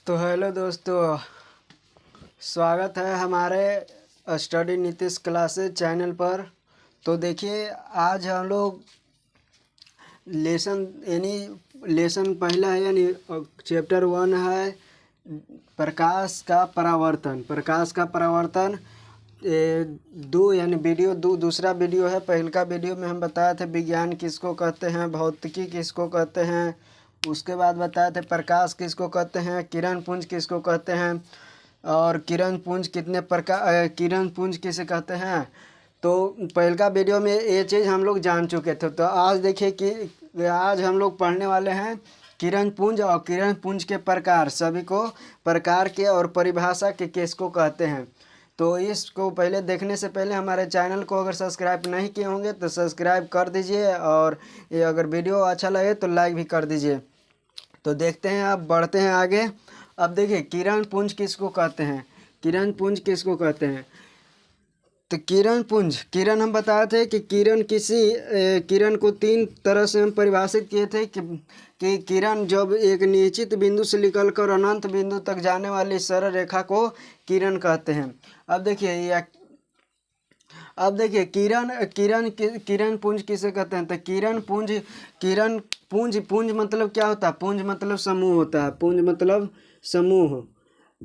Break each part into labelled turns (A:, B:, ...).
A: तो हेलो दोस्तों, स्वागत है हमारे स्टडी नीतीश क्लासेस चैनल पर। तो देखिए, आज हम लोग लेसन पहला है, यानी चैप्टर 1 है प्रकाश का परावर्तन। दो यानी वीडियो दूसरा वीडियो है। पहला वीडियो में हम बताए थे विज्ञान किसको कहते हैं, भौतिकी किसको कहते हैं। उसके बाद बताए थे प्रकाश किसको कहते हैं, किरण पुंज किसको कहते हैं, और किरण पुंज किसे कहते हैं। तो पहला वीडियो में ये चीज़ हम लोग जान चुके थे। तो आज देखिए कि आज हम लोग पढ़ने वाले हैं किरण पुंज और किरण पुंज के प्रकार, सभी को प्रकार के और परिभाषा के किसको कहते हैं। तो इसको पहले देखने से पहले हमारे चैनल को अगर सब्सक्राइब नहीं किए होंगे तो सब्सक्राइब कर दीजिए, और ये अगर वीडियो अच्छा लगे तो लाइक भी कर दीजिए। तो देखते हैं, अब बढ़ते हैं आगे। अब देखिए किरण पुंज किसको कहते हैं, किरण पुंज किसको कहते हैं। तो किरण हम बताए थे कि किरण को तीन तरह से हम परिभाषित किए थे कि किरण जब एक निश्चित बिंदु से निकलकर अनंत बिंदु तक जाने वाली सरल रेखा को किरण कहते हैं। अब देखिए किरण पुंज किसे कहते हैं। तो पुंज मतलब क्या होता है, पुंज मतलब समूह होता है, पुंज मतलब समूह।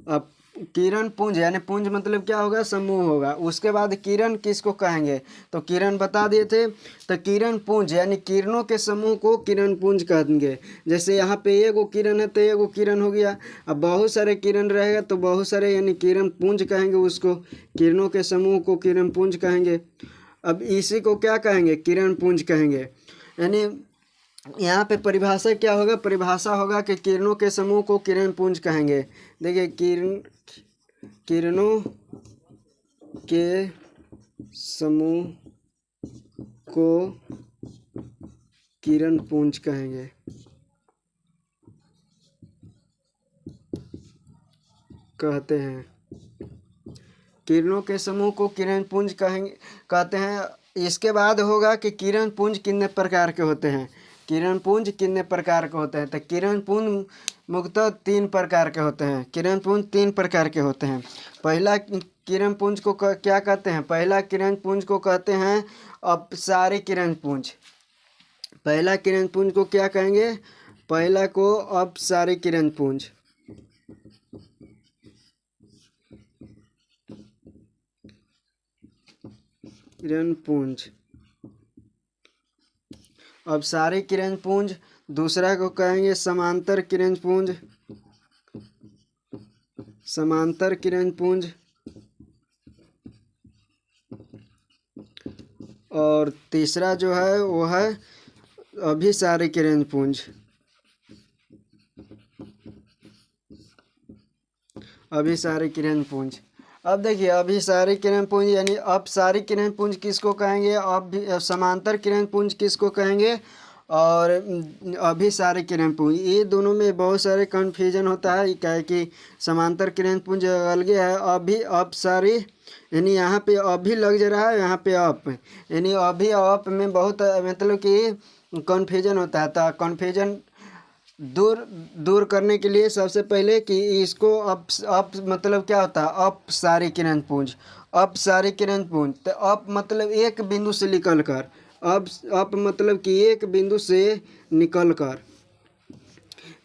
A: अब किरण पुंज यानी पुंज मतलब क्या होगा, समूह होगा। उसके बाद किरण किसको कहेंगे, तो किरण बता दिए थे। तो किरण पुंज यानी किरणों के समूह को किरण पुंज कहेंगे। जैसे यहाँ पे एगो किरण है तो एगो किरण हो गया। अब बहुत सारे किरण रहेगा तो बहुत सारे यानी किरण पुंज कहेंगे उसको, किरणों के समूह को किरण पुंज कहेंगे। अब इसी को क्या कहेंगे, किरण पुंज कहेंगे। यानी यहाँ पे परिभाषा क्या होगा, परिभाषा होगा कि किरणों के समूह को किरण पुंज कहेंगे। देखिए किरणों के समूह को किरण पुंज कहेंगे। कहते हैं किरणों के समूह को किरण पुंज कहते हैं। इसके बाद होगा कि किरण पुंज कितने प्रकार के होते हैं, किरण पुंज कितने प्रकार के होते हैं। तो किरण पुंज मुख्यतः तीन प्रकार के होते हैं, किरण पुंज तीन प्रकार के होते हैं। पहला किरण पुंज को क्या कहते हैं, पहला किरण पुंज को कहते हैं अपसारी किरण पुंज। पहला किरण पुंज को क्या कहेंगे, पहला को अपसारी किरण पुंज। किरण पुंज अपसारी किरण पुंज। दूसरा को कहेंगे समांतर किरण पुंज, समांतर किरण पुंज। और तीसरा जो है वो है अभिसारी किरण पुंज, अभिसारी किरण पुंज। अब देखिए अभिसारी किरण पुंज यानी अपसारी किरण पुंज किसको कहेंगे, समांतर किरण पुंज किसको कहेंगे, और अभिसारी किरण पुंज। ये दोनों में बहुत सारे कन्फ्यूजन होता है, क्या है कि समांतर किरण पुंज अलग है, अपसारी यानी यहाँ पे अभी लग जा रहा है, यहाँ पे अप, यानी अभी और अप में बहुत मतलब कि कन्फ्यूजन होता है। तो कन्फ्यूजन दूर करने के लिए सबसे पहले कि इसको अप मतलब क्या होता है, अपसारी किरण पुंज, अपसारी किरण पुंज। तो अप मतलब एक बिंदु से निकल कर, अप मतलब कि एक बिंदु से निकल कर,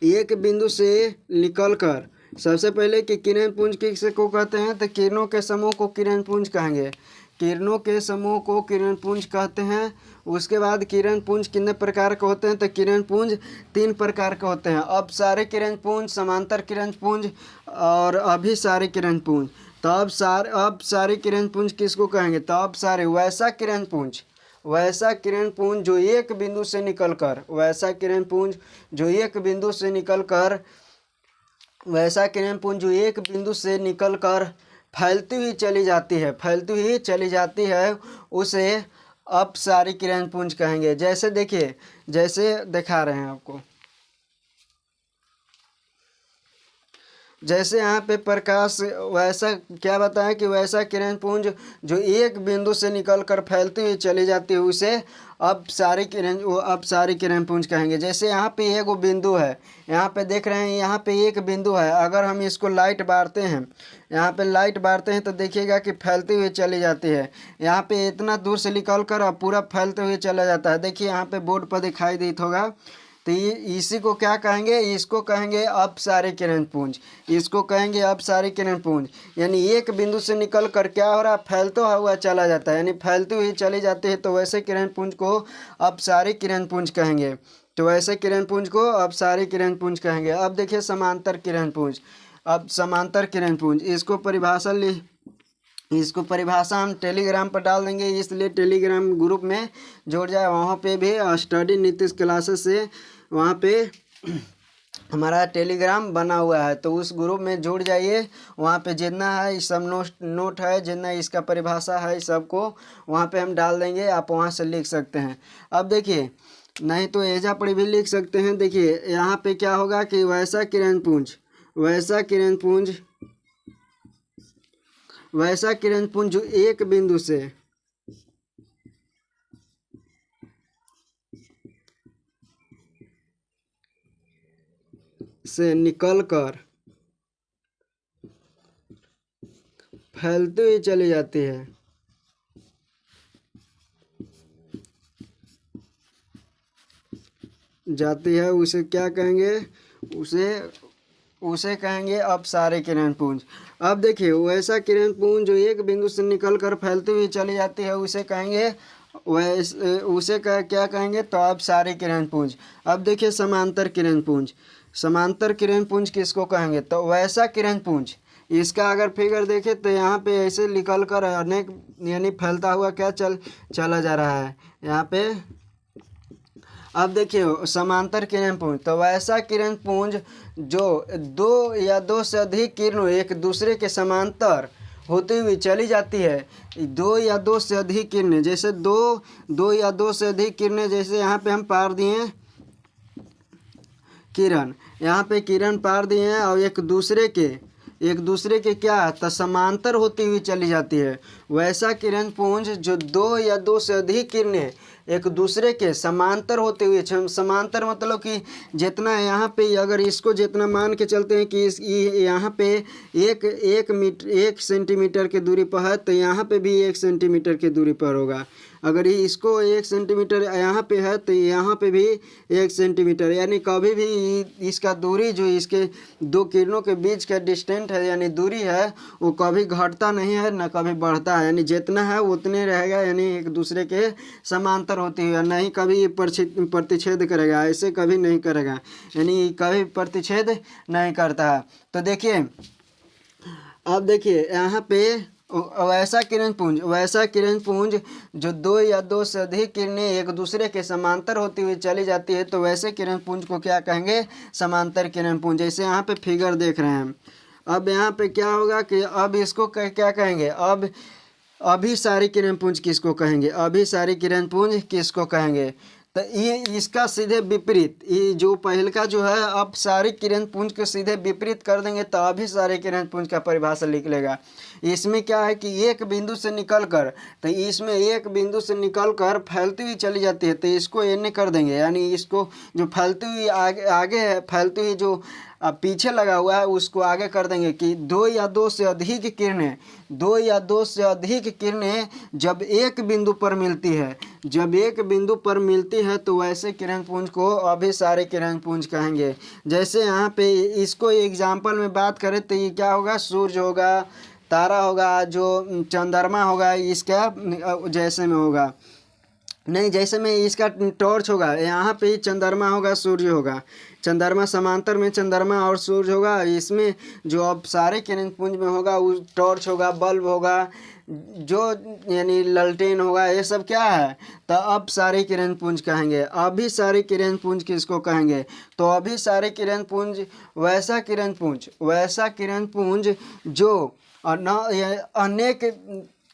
A: एक बिंदु से निकल कर। सबसे पहले कि किरण पुंज किसे को कहते हैं, तो किरणों के समूह को किरण पुंज कहेंगे, किरणों के समूह को किरण पुंज कहते हैं। उसके बाद किरण पुंज कितने प्रकार के होते हैं, तो किरण पुंज तीन प्रकार के होते हैं, अपसारी किरण पुंज, समांतर किरण पुंज और अभिसारी किरण पुंज। तो अपसारी किरण पुंज किसको कहेंगे, तो अपसारी वैसा किरण पुंज, वैसा किरण पुंज जो एक बिंदु से निकलकर, वैसा किरण पुंज जो एक बिंदु से निकलकर, वैसा किरण पुंज जो एक बिंदु से निकलकर फैलती हुई चली जाती है, फैलती हुई चली जाती है, उसे अपसारी किरण पुंज कहेंगे। जैसे देखिए, जैसे दिखा रहे हैं आपको, जैसे यहाँ पे प्रकाश, वैसा क्या बताएं कि वैसा किरण पुंज जो एक बिंदु से निकल कर फैलती हुई चली जाती है उसे अब सारी किरण पुंज कहेंगे। जैसे यहाँ पे एक वो बिंदु है, यहाँ पे देख रहे हैं, यहाँ पे एक बिंदु है, अगर हम इसको लाइट बारते हैं, यहाँ पे लाइट बारते हैं तो देखिएगा कि फैलती हुई चली जाती है। यहाँ पे इतना दूर से निकल कर अब पूरा फैलते हुए चला जाता है। देखिए यहाँ पे बोर्ड पर दिखाई देता होगा। तो ये इसी को क्या कहेंगे, इसको कहेंगे अपसारी किरण पुंज, इसको कहेंगे अपसारी किरण पुंज। यानी एक बिंदु से निकल कर क्या हो रहा है, फैलता हुआ चला जाता है, यानी फैलती हुई चली जाती है, तो वैसे किरण पुंज को अपसारी किरण पुंज कहेंगे। तो वैसे किरण पुंज को अपसारी किरण पुंज कहेंगे। अब देखिए समांतर किरण पुंज। अब समांतर किरण पुंज, इसको परिभाषा हम टेलीग्राम पर डाल देंगे, इसलिए टेलीग्राम ग्रुप में जुड़ जाए। वहाँ पे भी स्टडी नीतीश क्लासेस से वहाँ पे हमारा टेलीग्राम बना हुआ है, तो उस ग्रुप में जुड़ जाइए। वहाँ पे जितना है सब नोट है, जितना इसका परिभाषा है सबको वहाँ पे हम डाल देंगे, आप वहाँ से लिख सकते हैं। अब देखिए, नहीं तो एजा पर भी लिख सकते हैं। देखिए यहाँ पे क्या होगा कि वैसा किरण पुंज जो एक बिंदु से निकल कर फैलती हुई चली जाती है उसे क्या कहेंगे, उसे कहेंगे अपसारी किरण पुंज। अब देखिए वैसा किरण पुंज जो एक बिंदु से निकलकर फैलती हुई चली जाती है उसे कहेंगे क्या कहेंगे, तो अपसारी किरण पुंज। अब देखिए समांतर किरण पुंज किसको कहेंगे, तो वैसा किरण पुंज। इसका अगर फिगर देखें तो यहाँ पे ऐसे निकल कर अनेक यानी फैलता हुआ क्या चला जा रहा है यहाँ पे। अब देखिए समांतर किरण पुंज, तो वैसा किरण पुंज जो दो या दो से अधिक किरणों एक दूसरे के समांतर होती हुई चली जाती है। दो या दो से अधिक किरणें, जैसे दो या दो से अधिक किरणें, जैसे यहाँ पे हम पार दिए किरण, यहाँ पे किरण पार दिए हैं और एक दूसरे के क्या तो समांतर होती हुई चली जाती है। वैसा किरण पुंज जो दो या दो से अधिक किरणें एक दूसरे के समांतर होते हुए, समांतर मतलब कि जितना यहाँ पे अगर इसको जितना मान के चलते हैं कि यहाँ पे एक सेंटीमीटर की दूरी पर है, तो यहाँ पे भी 1 सेंटीमीटर की दूरी पर होगा। अगर इसको 1 सेंटीमीटर यहाँ पे है तो यहाँ पे भी 1 सेंटीमीटर, यानी कभी भी इसका दूरी जो इसके दो किरणों के बीच का डिस्टेंस है यानी दूरी है वो कभी घटता नहीं है न कभी बढ़ता है, यानी जितना है उतने रहेगा, यानी एक दूसरे के समांतर होती है, नहीं कभी प्रतिच्छेद करेगा, ऐसे कभी नहीं करेगा, यानी कभी प्रतिच्छेद नहीं करता है। तो देखिए अब देखिए यहाँ पे वैसा किरण पुंज जो दो या दो से अधिक किरणें एक दूसरे के समांतर होती हुई चली जाती है, तो वैसे किरण पुंज को क्या कहेंगे, समांतर किरण पुंज। जैसे यहाँ पे फिगर देख रहे हैं। अब यहाँ पे क्या होगा कि अब इसको क्या कहेंगे, अब अभिसारी किरण पुंज किसको कहेंगे, अभिसारी किरण पुंज किसको कहेंगे, तो ये इसका सीधे विपरीत, ये जो पहल का जो है अब सारी किरण पुंज को सीधे विपरीत कर देंगे तो अभी सारे किरण पुंज का परिभाषा लिख लेगा। इसमें क्या है कि एक बिंदु से निकल कर, तो इसमें एक बिंदु से निकल कर फैलती हुई चली जाती है, तो इसको एन कर देंगे, यानी इसको जो फैलती हुई आगे है, फैलती हुई जो पीछे लगा हुआ है उसको आगे कर देंगे कि दो या दो से अधिक किरणें जब एक बिंदु पर मिलती है तो वैसे किरण पुंज को अभिसारी किरण पुंज कहेंगे। जैसे यहाँ पे इसको एग्जाम्पल में बात करें तो ये क्या होगा, सूर्य होगा, तारा होगा, जो चंद्रमा होगा, इसका जैसे में होगा नहीं, जैसे में इसका टॉर्च होगा, यहाँ पे ही चंद्रमा होगा, सूर्य होगा, चंद्रमा समांतर में चंद्रमा और सूर्य होगा, इसमें जो अब सारे किरण पुंज में होगा वो टॉर्च होगा, बल्ब होगा, जो यानी ललटेन होगा, ये सब क्या है, तो अब सारे किरण पुंज कहेंगे। अभी सारे किरण पुंज किसको कहेंगे, तो अभी सारे किरण पुंज वैसा किरण पुंज जो अनेक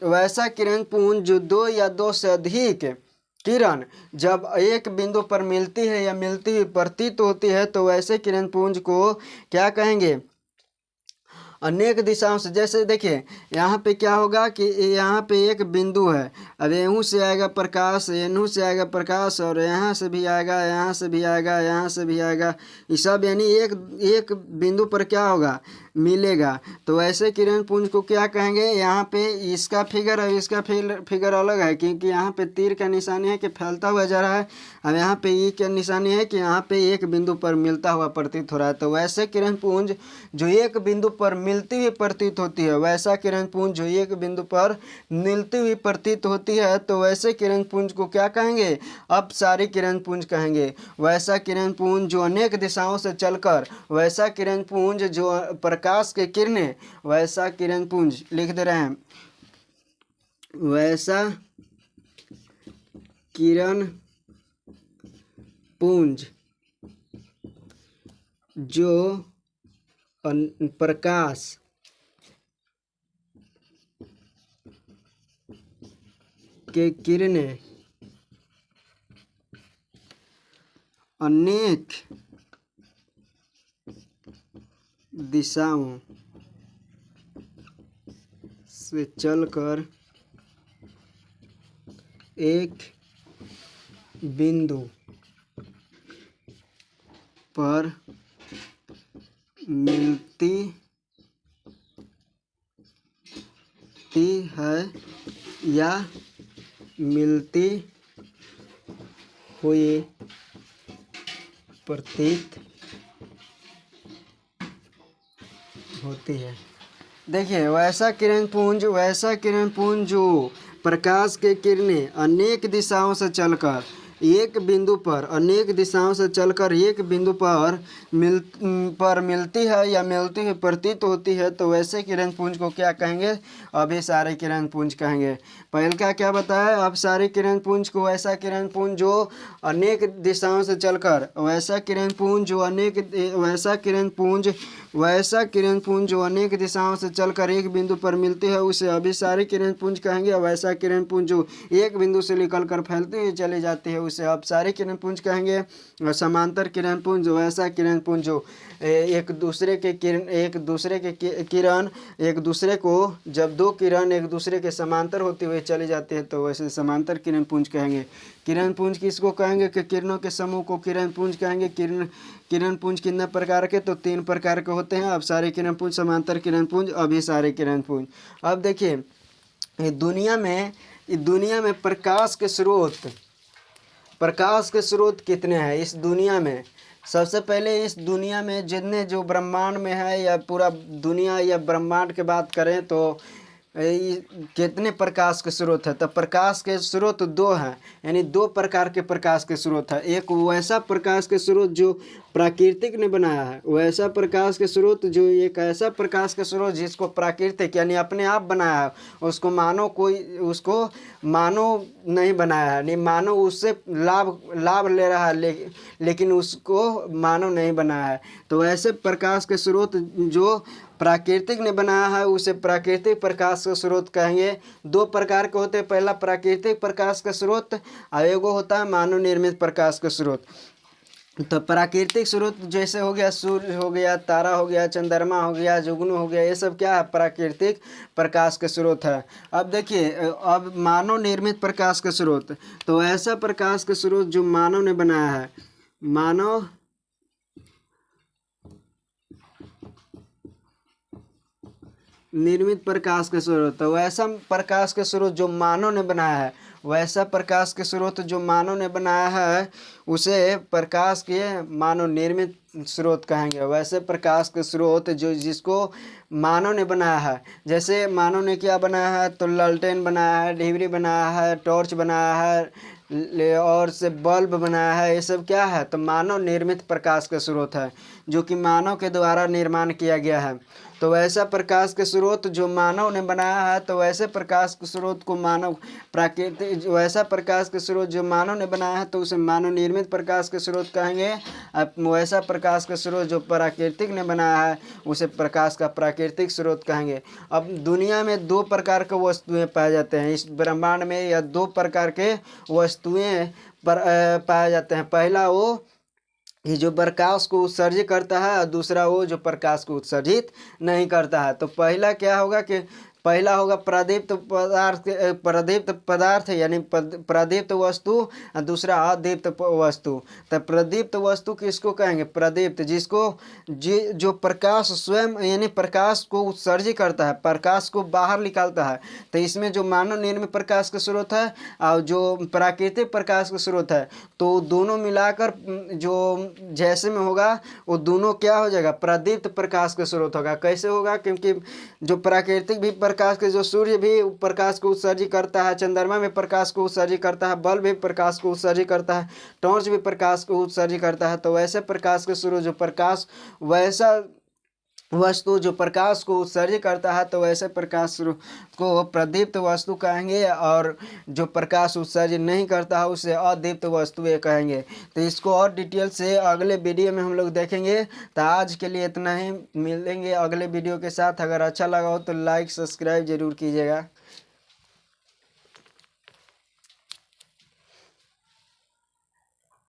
A: वैसा किरण पुंज जो दो या दो से अधिक किरण जब एक बिंदु पर मिलती है या मिलती हुई प्रतीत होती है तो वैसे किरण पुंज को क्या कहेंगे, अनेक दिशाओं से, जैसे देखिए यहाँ पे क्या होगा कि यहाँ पे एक बिंदु है, अब यहाँ से आएगा प्रकाश, यहाँ से आएगा प्रकाश, और यहाँ से भी आएगा, यहाँ से भी आएगा, यहाँ से भी आएगा, ये सब यानी एक एक बिंदु पर क्या होगा, मिलेगा। तो ऐसे किरण पुंज को क्या कहेंगे, यहाँ पे इसका फिगर है, इसका फिगर अलग है, क्योंकि यहाँ पे तीर का निशानी है कि फैलता हुआ जा रहा है, अब यहाँ पे ई का निशानी है कि यहाँ पे एक बिंदु पर मिलता हुआ प्रतीत हो रहा है। तो वैसे किरण पुंज जो एक बिंदु पर मिलती हुई प्रतीत होती है, वैसा किरण पुंज जो एक बिंदु पर मिलती हुई प्रतीत होती है, तो वैसे किरण पुंज को क्या कहेंगे, अपसारी किरण पुंज कहेंगे। वैसा किरण पुंज जो अनेक दिशाओं से चलकर, वैसा किरण पुंज जो प्रकाश के किरणें, वैसा किरण पुंज लिख दे रहे हैं, वैसा किरण पुंज जो प्रकाश के किरणें अनेक दिशाओं से चलकर एक बिंदु पर मिलती है या मिलती हुई प्रतीत होती है। देखिए वैसा किरण पुंज जो प्रकाश के किरणें अनेक दिशाओं से चलकर एक बिंदु पर, अनेक दिशाओं से चलकर एक बिंदु पर मिलती है या मिलती हुई प्रतीत होती है, तो वैसे किरण पुंज को क्या कहेंगे, अभिसारी किरण पुंज कहेंगे। पहले का क्या बताया, अभिसारी किरण पुंज को वैसा किरण पुंज जो अनेक दिशाओं से चलकर, वैसा किरण पुंज जो अनेक दिशाओं से चलकर एक बिंदु पर मिलती है, उसे अभिसारी किरण पुंज कहेंगे। वैसा किरण पुंज जो एक बिंदु से निकलकर फैलती हुई चली जाती है, उसे अपसारी किरण पुंज कहेंगे। और समांतर किरण पुंज, वैसा किरण पुंज जो एक दूसरे के किरण एक दूसरे को, जब दो किरण एक दूसरे के समांतर होते हुए चली जाती है, तो वैसे समांतर किरण पुंज कहेंगे। किरण पुंज किसको कहेंगे कि किरणों के समूह को किरण पुंज कहेंगे। किरण पुंज कितने प्रकार के, तो 3 प्रकार के होते हैं, अपसारी किरण पुंज, समांतर किरण पुंज, अभिसारी किरण पुंज। अब देखिए दुनिया में प्रकाश के स्रोत कितने हैं इस दुनिया में। सबसे पहले इस दुनिया में जितने जो ब्रह्मांड में है, या पूरा दुनिया या ब्रह्मांड की बात करें, तो कितने प्रकाश के स्रोत है, तो प्रकाश के स्रोत 2 हैं, यानी 2 प्रकार के प्रकाश के स्रोत है। एक वैसा प्रकाश के स्रोत जो प्राकृतिक ने बनाया है, वैसा प्रकाश के स्रोत जो एक ऐसा प्रकाश के स्रोत जिसको प्राकृतिक यानी अपने आप बनाया है, उसको मानव नहीं बनाया है, नहीं मानव उससे लाभ ले रहा है, लेकिन उसको मानव नहीं बनाया है। तो ऐसे प्रकाश के स्रोत जो प्राकृतिक ने बनाया है, उसे प्राकृतिक प्रकाश का स्रोत कहेंगे। 2 प्रकार के होते हैं, पहला प्राकृतिक प्रकाश का स्रोत और एगो होता है मानव निर्मित प्रकाश का स्रोत। तो प्राकृतिक स्रोत जैसे हो गया सूर्य हो गया, तारा हो गया, चंद्रमा हो गया, जुगनू हो गया, ये सब क्या है, प्राकृतिक प्रकाश के स्रोत है। अब देखिए अब मानव निर्मित प्रकाश का स्रोत, तो ऐसा प्रकाश का स्रोत जो मानव ने बनाया है, मानव निर्मित प्रकाश के स्रोत, तो वैसा प्रकाश के स्रोत जो मानव ने बनाया है, वैसा प्रकाश के स्रोत जो मानव ने बनाया है, उसे प्रकाश के मानव निर्मित स्रोत कहेंगे। वैसे प्रकाश के स्रोत जो जिसको मानव ने बनाया है, जैसे मानव ने क्या बनाया है, तो लालटेन बनाया है, डिबरी बनाया है, टॉर्च बनाया है, और से बल्ब बनाया है, ये सब क्या है, तो मानव निर्मित प्रकाश का स्रोत है, जो कि मानव के द्वारा निर्माण किया गया है। तो वैसा प्रकाश के स्रोत जो मानव ने बनाया है, तो वैसे प्रकाश के स्रोत को वैसा प्रकाश के स्रोत जो मानव ने बनाया है, तो उसे मानव निर्मित प्रकाश के स्रोत कहेंगे। अब वैसा प्रकाश के स्रोत जो प्राकृतिक ने बनाया है, उसे प्रकाश का प्राकृतिक स्रोत कहेंगे। अब दुनिया में 2 प्रकार के वस्तुएं पाए जाते हैं इस ब्रह्मांड में, या 2 प्रकार के वस्तुएं पाए जाते हैं। पहला वो ये जो प्रकाश को उत्सर्जित करता है और दूसरा वो जो प्रकाश को उत्सर्जित नहीं करता है। तो पहला क्या होगा कि पहला होगा प्रदीप्त पदार्थ यानी प्रदीप्त वस्तु और दूसरा अदीप्त वस्तु। तो प्रदीप्त वस्तु किसको कहेंगे? प्रदीप्त, जिसको जो प्रकाश स्वयं यानी प्रकाश को उत्सर्जित करता है, प्रकाश को बाहर निकालता है। तो इसमें जो मानव निर्मित प्रकाश का स्रोत है और जो प्राकृतिक प्रकाश का स्रोत है, तो दोनों मिलाकर जो जैसे में होगा वो दोनों क्या हो जाएगा? प्रदीप्त प्रकाश का स्रोत होगा। कैसे होगा? क्योंकि जो प्राकृतिक भी प्रकाश के, जो सूर्य भी प्रकाश को उत्सर्जित करता है, चंद्रमा में प्रकाश को उत्सर्जित करता है, बल्ब भी प्रकाश को उत्सर्जित करता है, टॉर्च भी प्रकाश को उत्सर्जित करता है। तो वैसे प्रकाश के स्रोत जो प्रकाश, वैसा वस्तु जो प्रकाश को उत्सर्जित करता है, तो वैसे प्रकाश को प्रदीप्त वस्तु कहेंगे, और जो प्रकाश उत्सर्जित नहीं करता है उसे अदीप्त वस्तुएं कहेंगे। तो इसको और डिटेल से अगले वीडियो में हम लोग देखेंगे। तो आज के लिए इतना ही, मिलेंगे अगले वीडियो के साथ। अगर अच्छा लगा हो तो लाइक सब्सक्राइब जरूर कीजिएगा।